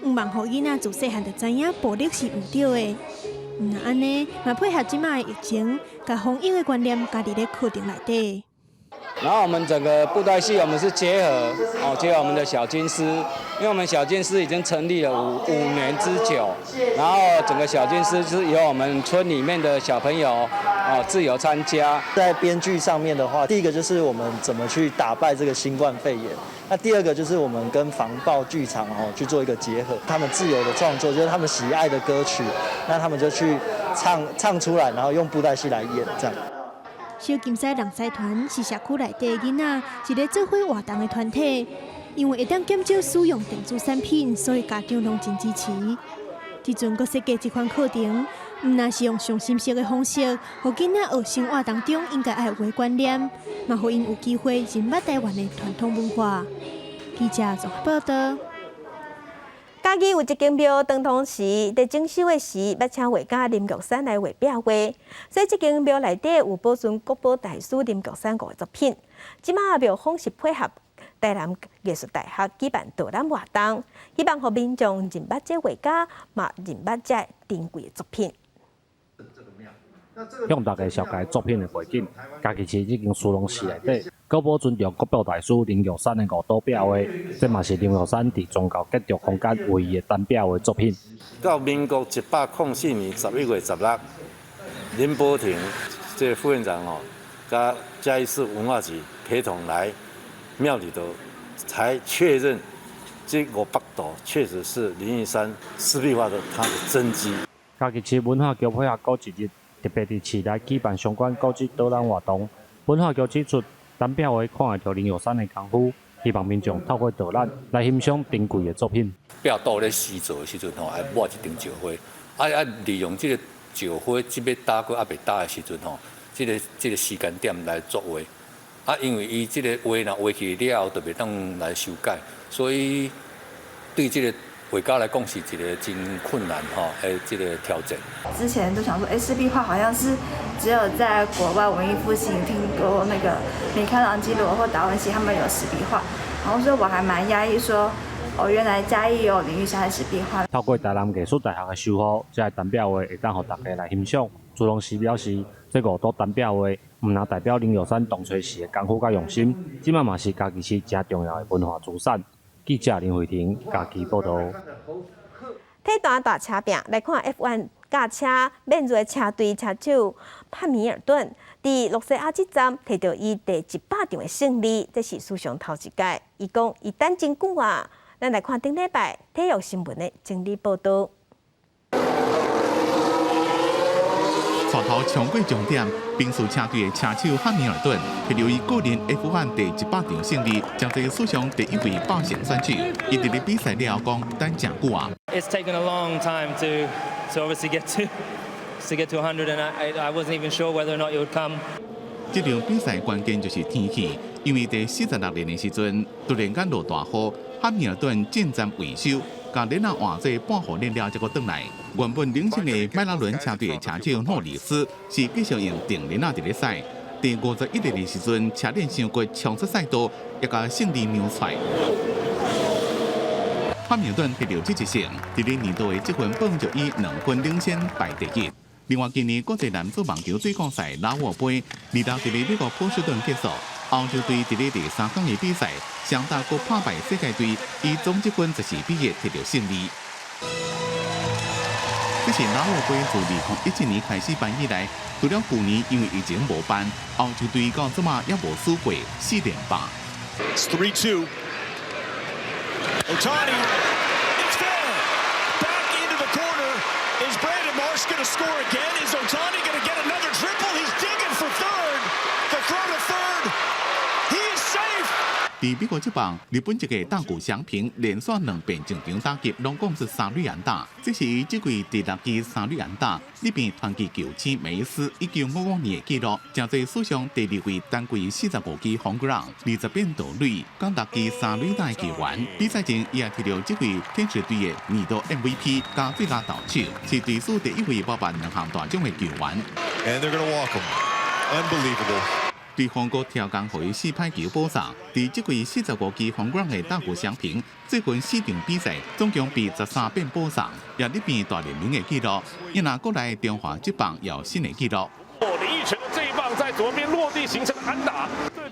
毋望互囡仔自细汉就知影暴力是毋对的。那安尼，嘛配合即卖的疫情，把防疫的观念加伫咧课程内底。然后我们整个布袋戏，我们是结合我们的小金狮，因为我们小金狮已经成立了5年之久，然后整个小金狮就是由我们村里面的小朋友自由参加。在编剧上面的话，第一个就是我们怎么去打败这个新冠肺炎，那第二个就是我们跟防暴剧场去做一个结合，他们自由的创作，就是他们喜爱的歌曲，那他们就去唱出来，然后用布袋戏来演这样。小金狮人狮团是社区内底的囡仔一个做伙活动的团体，因为会当减少使用电子产品，所以家长拢真支持。即阵阁设计这款课程，毋但是用上新式的方式，互囡仔学生活当中应该爱有的观念，嘛互因有机会认捌台湾的传统文化。记者综合报道。嘉义有一间庙，当通时在整修的时，要请画家林玉山来画壁画，所以这间庙内底有保存国宝大师林玉山的作品。即马庙方是配合台南艺术大学举办导览活动，希望互民众认捌这画家，嘛认捌这珍贵的作品。向大家绍介作品的背景，嘉义市这间苏龙寺内底，国宝尊重国宝大师林玉山的5道壁画，这嘛是林玉山伫宗教建筑空间唯一的单壁画作品。到民国104年11月16日，林伯廷这副院长加嘉义市文化局陪同来庙里头，才确认这5幅图确实是林玉山湿壁画的它的真迹。嘉义市文化局配合国际日。特别伫市内举办相关国际导览活动，文化局指出，单壁画看会到林玉山的功夫，希望民众透过导览来欣赏珍贵的作品。壁刀咧施作的时阵还抹一张石花，利用这个石花，即要打过未打的时阵这个时间点来作画。因为伊这个画若画起了后，就袂当来修改，所以对这个画家来讲是一个真困难这个挑战。之前都想说，湿壁画好像是只有在国外文艺复兴听过那个米开朗基罗或达文西他们有湿壁画，然后所以我还蛮压抑说，原来嘉义有林玉山的湿壁画。透过台南艺术大学的修复，这个单壁画会当互大家来欣赏。朱龙时表示，这5道单壁画毋但代表林玉山当初时的功夫甲用心，即马嘛是嘉义市真重要的文化资产。记者林慧婷家己报道。体坛大车饼来看 F1 驾车免瑞车队车手帕米尔顿，伫洛西亚之站摕到伊第100场的胜利，这是史上头一届。伊讲伊等真久啊！咱来看顶礼拜体育新闻的整理报道。带头冲过终点，宾士车队的车手汉密尔顿摕到伊个人 F1 第100场胜利，将这史上第一位100胜选手。伊伫咧比赛了后讲，等真久啊。It's taken a long time to obviously get to 100, and I wasn't even sure whether or not it would come. 这场比赛关键就是天气，因为第46年的时阵突然间落大雨，汉密尔顿进站维修，甲连啊换做半雨练了，才阁转来。原本领先的迈拉伦车队的车手诺里斯是继续用定连啊伫咧赛。第51日的时阵，车链伤过冲出赛道，也甲胜利扭出来。汉密尔顿摕到这一胜，伫咧年度的积分榜就以2分领先排第一。另外，今年国际男子网球对抗赛拉沃杯，26日咧美国波士顿结束，欧洲队伫咧第3天的比赛，上大国打败世界队，以总积分14比1摕到胜利。这是拉沃杯自2017年开始办以来，除了去年因为疫情无办，欧洲队到即马也无输过4连霸。It's 3-2. Ohtani, it's fair. Back into the corner. Is Brandon Marsh going to score again? Is Ohtani going to get another triple? He's digging for third. The throw to third. He is safe. 伫美国职棒，日本一个大谷翔平连续2遍上场打击，拢共是3垒安打。这是伊这季第6支3垒安打，里边团结9000梅斯1955年的纪录，成为史上第2位单季45支 home run、20遍盗垒、甲6支3垒打的球员。比赛前，伊也摕到这季天使队的年度 MVP 加最佳投手，是队史第1位包办2项大奖的球员。And they're going to walk him. Unbelievable. 对方国跳工互伊4歹球补上，伫这季45支红光的大谷翔平，最近4场比赛总共被13遍补上，也力变大联盟的纪录。因那国内中华职棒有新的纪录。林益全的这一棒在左边落地形成安打。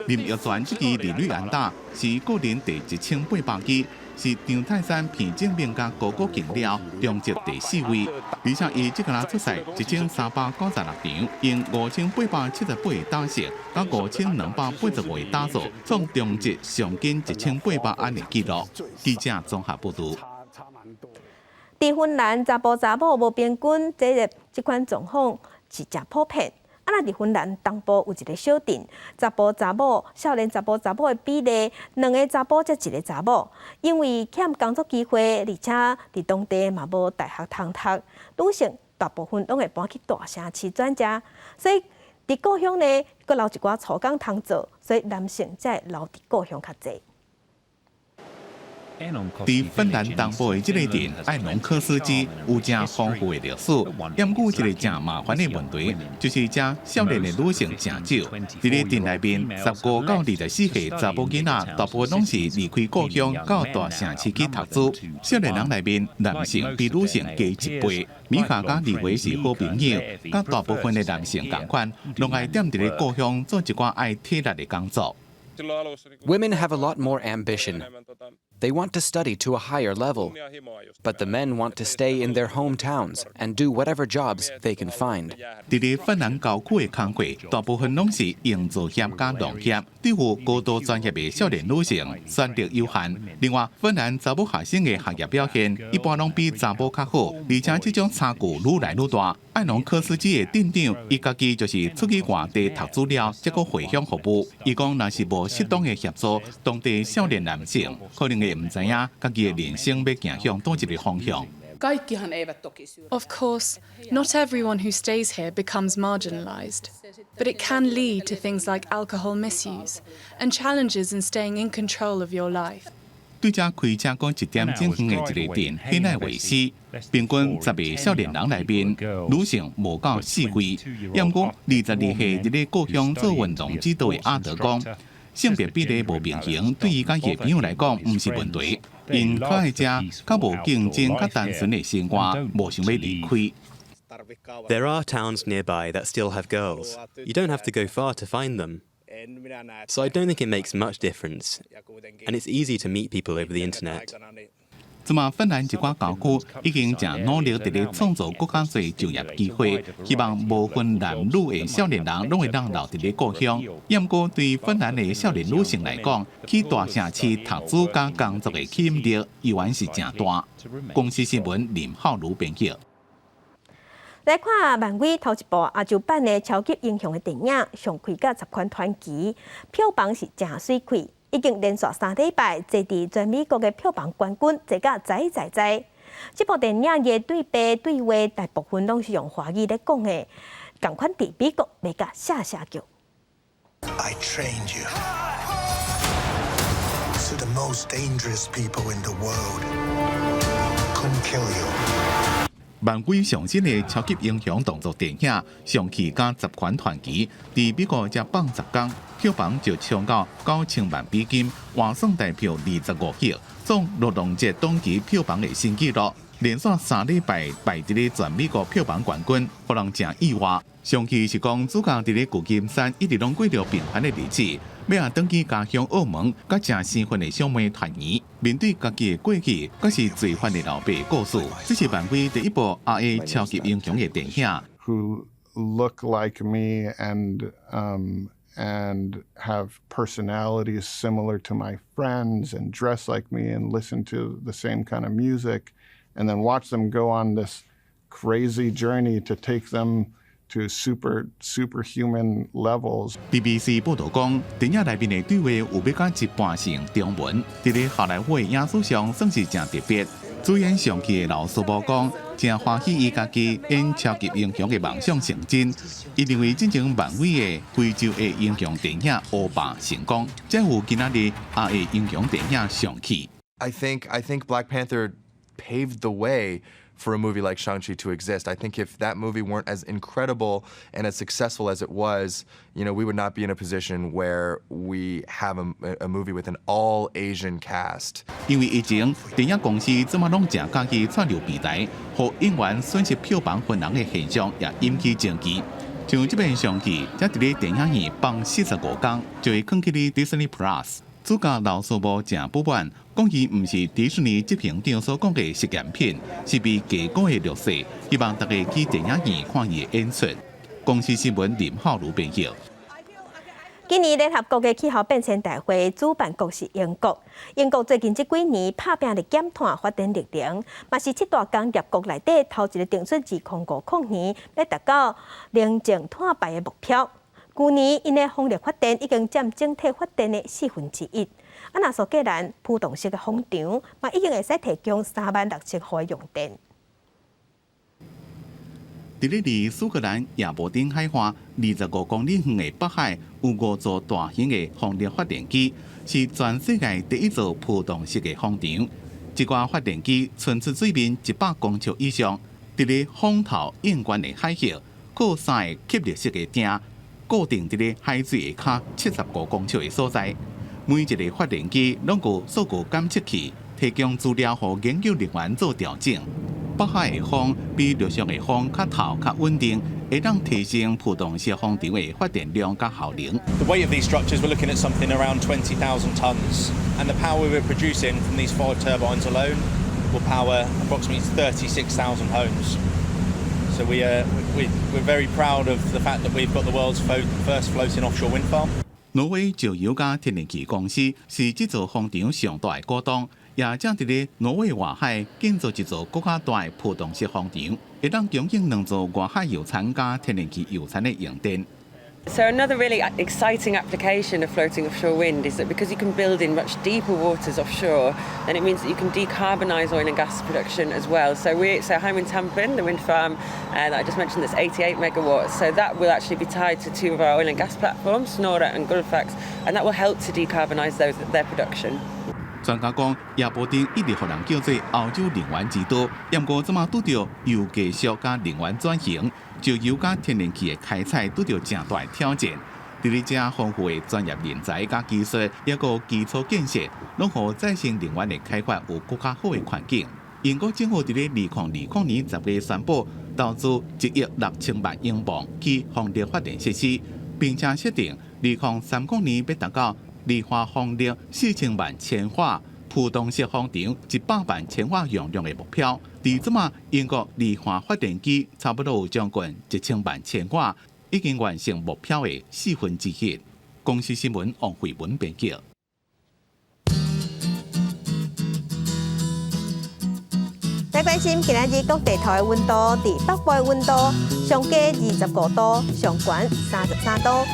林益全这支二垒安打是个人第1800支。是张泰山片正面甲高国竞了，中职第4位。而且伊即个人出赛1396场，用5878打席，甲5285打数，创中职上近1800安的纪录。记者综合报道。伫芬兰查甫查某无平均，这款状况是真普遍。那伫芬兰东部有一个小镇，查甫查某、少年查甫查某的比例，2个查甫才1个查某，因为欠工作机会，而且伫当地嘛无大学通读，女性大部分拢会搬去大城市转职，所以伫故乡呢，阁留一寡粗工通做，所以男性才会留伫故乡较济。伫芬兰东部的这个镇艾农科斯基有正丰富的历史，但有一个正麻烦的问题，就是这少年的女性真少。伫咧镇内面，15到24岁查甫囡仔，大部分拢是离开故乡到大城市去读书。少年人内面，男性比女性加1倍。米卡甲李维是好朋友，甲大部分的男性同款，拢爱踮伫咧故乡做一寡爱体力的工作。Women have a lot more ambition. They want to study to a higher level, but the men want to stay in their hometowns and do whatever jobs they can find. 伫咧芬兰郊区的工课，大部分拢是营造业加农业，对于高度专业的少年女性选择有限。另外，芬兰查某学生的学业表现一般拢比查某较好，而且这种差距愈来愈大。艾农科斯基的店长，伊家己就是出去外地读资料，结果回乡服务。伊讲，若是无适当的协助，当地少年男性可能会唔知影家己的人生要行向倒一个方向。 Of course, not everyone who stays here becomes marginalised, but it can lead to things like alcohol misuse and challenges in staying in control of your life. 对这开车过1点钟远的一个镇，希奈维斯，平均10个少年人内面，女性无到4位。不过22岁伫咧故乡做运动指导的阿德讲，性别比例无平衡，对伊甲伊朋友来讲唔是问题。因较爱食，较无竞争，较单纯的生活，无想要离开。 There are towns nearby that still have girls. You don't have to go far to find them. So I don't think it makes much difference. And it's easy to meet people over the internet. 即马芬兰一寡高区已经正努力伫咧创造更加侪就业机会，希望无分男女的少年人拢会当留伫咧故乡。不过对芬兰的少年女性来讲，去大城市读书甲工作的吸引力依然是正大。公司新闻林浩如编辑。来看漫威头一部亚洲版的超级英雄的电影，上开甲10款传奇，票房是正水开。 已经连续3礼拜坐伫全美国的票房冠军，坐甲在。这部电影的对白对话大部分拢是用华语咧讲的，同款伫美国卖甲下叫。I trained you to the most dangerous people in the world. Couldn't kill you. 漫威上新的超级英雄动作电影《上汽加10款传奇》，伫美国才放10天，票房就冲到9000万美金，换算台票25亿，创劳动节当期票房的新纪录。连续3礼拜排伫咧全美国票房冠军，互人真意外。上汽是讲主角伫咧旧金山一直拢过着平凡的日子，要啊登去家乡澳门，甲正兴奋的小妹团圆。面对家己的过去，甲是罪犯的老爸的故事，这是漫威第一部RA 超级英雄的电影。 Who look like me and have personalities similar to my friends and dress like me and listen to the same kind of music, and then watch them go on this crazy journey to take them to superhuman levels. BBC 报道讲，电影内面的对话有要甲一半成中文，伫咧好莱坞影史上算是正特别。主演上期的老师傅讲，正欢喜伊家己演超级英雄的梦想成真。伊认为真正漫威的非洲的英雄电影《欧巴》成功，才有今仔日亚的英雄电影上去。I think Black Panther paved the way for a movie like Shang-Chi to exist. I think if that movie weren't as incredible and as successful as it was, we would not be in a position where we have a movie with an all-Asian cast. 因为以前电影公司怎么拢正家己串流平台，互演员损失票房分人的现象也引起争议。像这边上期，才伫咧电影院放45天，就会放去咧 Disney Plus。主角老师傅正不满，讲伊毋是迪士尼执行长所讲的实验片，是被假稿的绿色，希望大家去电影院看伊的演出。公司新闻林浩如编辑。今年联合国的气候变迁大会主办国是英国。英国最近这几年拍拼的减碳发展绿能，嘛是7大工业国内底头一个定出2050年要达到零净碳排的目标。去年因的风力发电已经占整体发电的1/4。若苏格兰浮动式的风场，嘛已经会使提供36000户的用电。伫咧离苏格兰亚伯丁海岸25公里远的北海，有5座大型的风力发电机，是全世界第一座浮动式的风场。这款发电机存储水面100公尺以上，伫咧风头应关的海域，靠3个吸力式的钉固定伫咧海水下骹75公尺的所在。每一个发电机拢有数据感测器，提供资料予研究人员做调整。北海的风比陆上的风较透、较稳定，会当提升浮动式风场的发电量甲效能。The weight of these structures, we're looking at something around 20,000 tons, and the power we're producing from these 4 turbines alone will power approximately 36,000 homes. So we're very proud of the fact that we've got the world's first floating offshore wind farm. 挪威石油加天然气公司是这座风场上大的股东，也正伫咧挪威外海建造一座更加大的浮动式风场，会当供应2座外海油产加天然气油产的用电。 So another really exciting application of floating offshore wind is that because you can build in much deeper waters offshore, then it means that you can decarbonise oil and gas production as well. So home in Tampin, the wind farm that I just mentioned, that's 88 megawatts. So that will actually be tied to 2 of our oil and gas platforms, Snorre and Gullfaks, and that will help to decarbonise their production. 专家讲，亚伯丁一直互人叫做欧洲能源之都，不过怎么拄到油继续加能源转型，石油加天然气的开采拄到正大的挑战。伫咧这丰富的专业人才加技术，也个基础建设，拢互再生能源的开发有更加好的环境。英国政府伫咧2020年10月宣布，投资1亿6千万英镑去风力发电设施，并且设定2030年要达到离化风力4000万千瓦、浦东式风场100万千瓦容量的目标。而即马英国离化发电机差不多有将近1000万千瓦，已经完成目标的1/4。公司新闻王慧文编辑。来关心今日各地头的温度，伫北部的温度上加25度，上悬33度；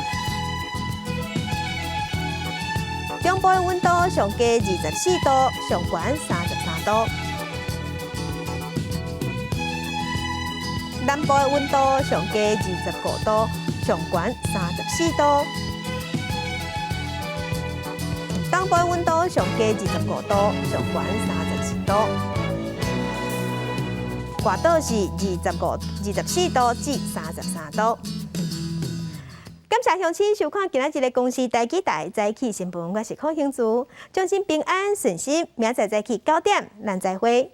中部的温度上加24度，上悬33度；南部的温度上加25度，上悬34度；东部的温度上加25度，上悬34度。外岛是24度至33度。感谢乡亲收看今仔日的公视台记台早起新闻，我是柯兴珠，祝您平安顺心，明仔早起9点，咱再会。